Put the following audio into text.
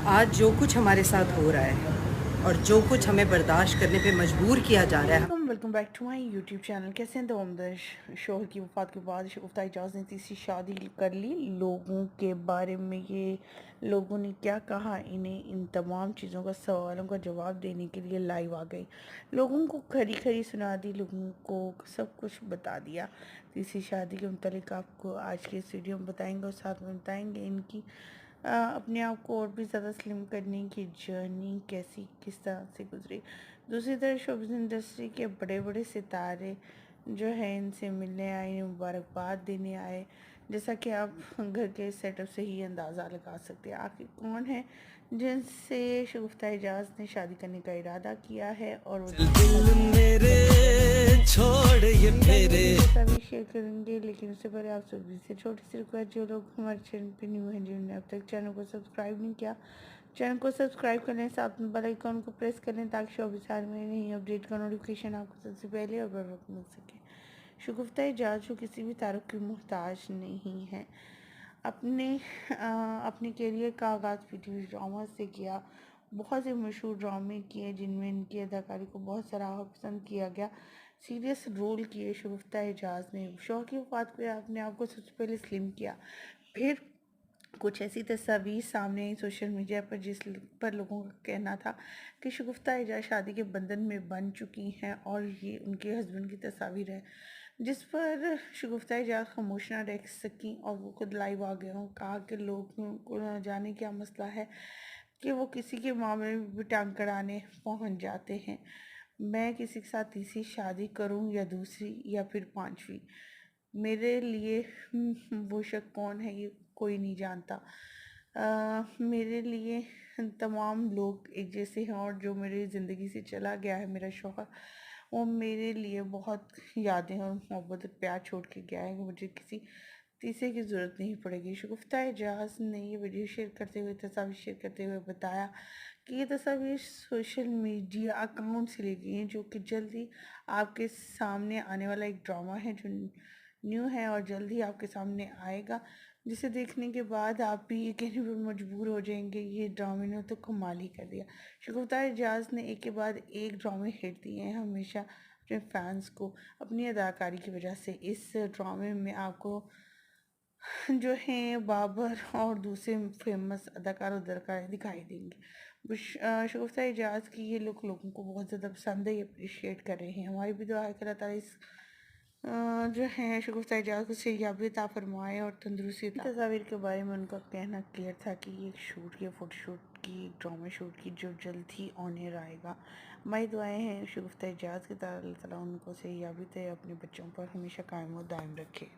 आज जो कुछ हमारे साथ हो रहा है और जो कुछ हमें बर्दाश्त करने पे मजबूर किया जा रहा है। Welcome back to my YouTube channel. कैसे हैं दमदर शोहर की वफ़ात के बाद शगुफ्ता एजाज ने तीसरी शादी कर ली। लोगों के बारे में ये लोगों ने क्या कहा, इन्हें इन तमाम चीज़ों का सवालों का जवाब देने के लिए लाइव आ गई। लोगों को खरी खरी सुना दी, लोगों को सब कुछ बता दिया। तीसरी शादी के मुतालिक आपको आज के इस वीडियो में बताएंगे और साथ में बताएंगे इनकी अपने आप को और भी ज़्यादा स्लिम करने की जर्नी कैसी किस तरह से गुजरी। दूसरी तरफ शोबिज़ इंडस्ट्री के बड़े बड़े सितारे जो है इनसे मिलने आए, मुबारकबाद देने आए। जैसा कि आप घर के सेटअप से ही अंदाज़ा लगा सकते हैं आखिर कौन है जिनसे शगुफ्ता एजाज ने शादी करने का इरादा किया है और वो दिल मेरे छोड़ ये फेरे। सभी शेयर करेंगे, लेकिन उससे पहले आप सभी से छोटी सी रिक्वेस्ट, जो लोग हमारे चैनल पे न्यू हैं, जिन्होंने अब तक चैनल को सब्सक्राइब नहीं किया, चैनल को सब्सक्राइब कर लें, साथ में बेल आइकन को प्रेस कर लें ताकि शोबिज़ में नई अपडेट का नोटिफिकेशन आपको सबसे पहले और बर वक्त मिल सके। शगुफ्ता एजाज किसी भी तारुफ की मोहताज नहीं है। अपने करियर का आगाज़ पीटीवी ड्रामा से किया। बहुत से मशहूर ड्रामे किए जिनमें इनकी अदाकारी को बहुत सराहा पसंद किया गया। सीरियस रोल किए शगुफ्ता एजाज ने। शौक की वफ़ात पे अपने आप को सबसे पहले स्लिम किया, फिर कुछ ऐसी तस्वीर सामने आई सोशल मीडिया पर जिस पर लोगों का कहना था कि शगुफ्ता एजाज शादी के बंधन में बन चुकी हैं और ये उनके हस्बैंड की तस्वीर है, जिस पर शगुफ्ता एजाज खामोश ना रह सकी और वो खुद लाइव आ गए और कहा कि लोगों को न जाने क्या मसला है कि वो किसी के मामले में भी टांग कड़ाने पहुंच जाते हैं। मैं किसी के साथ तीसरी शादी करूं या दूसरी या फिर पांचवी, मेरे लिए वो शख्स कौन है ये कोई नहीं जानता। मेरे लिए तमाम लोग एक जैसे हैं और जो मेरी ज़िंदगी से चला गया है मेरा शौहर, वो मेरे लिए बहुत यादें और मोहब्बत और प्यार छोड़ के गया है। मुझे किसी तीसरे की ज़रूरत नहीं पड़ेगी। शगुफ्ता एजाज ने ये वीडियो शेयर करते हुए, तस्वीर शेयर करते हुए बताया कि ये तस्वीर सोशल मीडिया अकाउंट से ली गई हैं, जो कि जल्द ही आपके सामने आने वाला एक ड्रामा है जो न्यू है और जल्द ही आपके सामने आएगा, जिसे देखने के बाद आप भी ये कहने पर मजबूर हो जाएंगे ये ड्रामे ने तो कमाल ही कर दिया। शगुफ्ता एजाज ने एक के बाद एक ड्रामे हिट दिए हैं हमेशा अपने फैंस को अपनी अदाकारी की वजह से। इस ड्रामे में आपको जो हैं बाबर और दूसरे फेमस अदाकार और अदाकारें दिखाई देंगे। शगुफ्ता एजाज की ये लुक लोगों को बहुत ज़्यादा पसंद है, ये अप्रिशिएट कर रहे हैं। हमारी भी दुआ है कि अल्लाह ताला इस जो है शगुफ्ता एजाज को सेहयाबी अता फरमाए और तंदुरुस्ती अता। तस्वीर के बारे में उनका कहना क्लियर था कि ये एक शूट की फ़ोटोशूट की, एक ड्रामा शूट की जो जल्द ही ऑन एयर आएगा। हमारी दुआएं हैं शगुफ्ता एजाज की तरह अल्लाह ताला उनको सेहयाबी दे, अपने बच्चों पर हमेशा कायम और दायम रखे।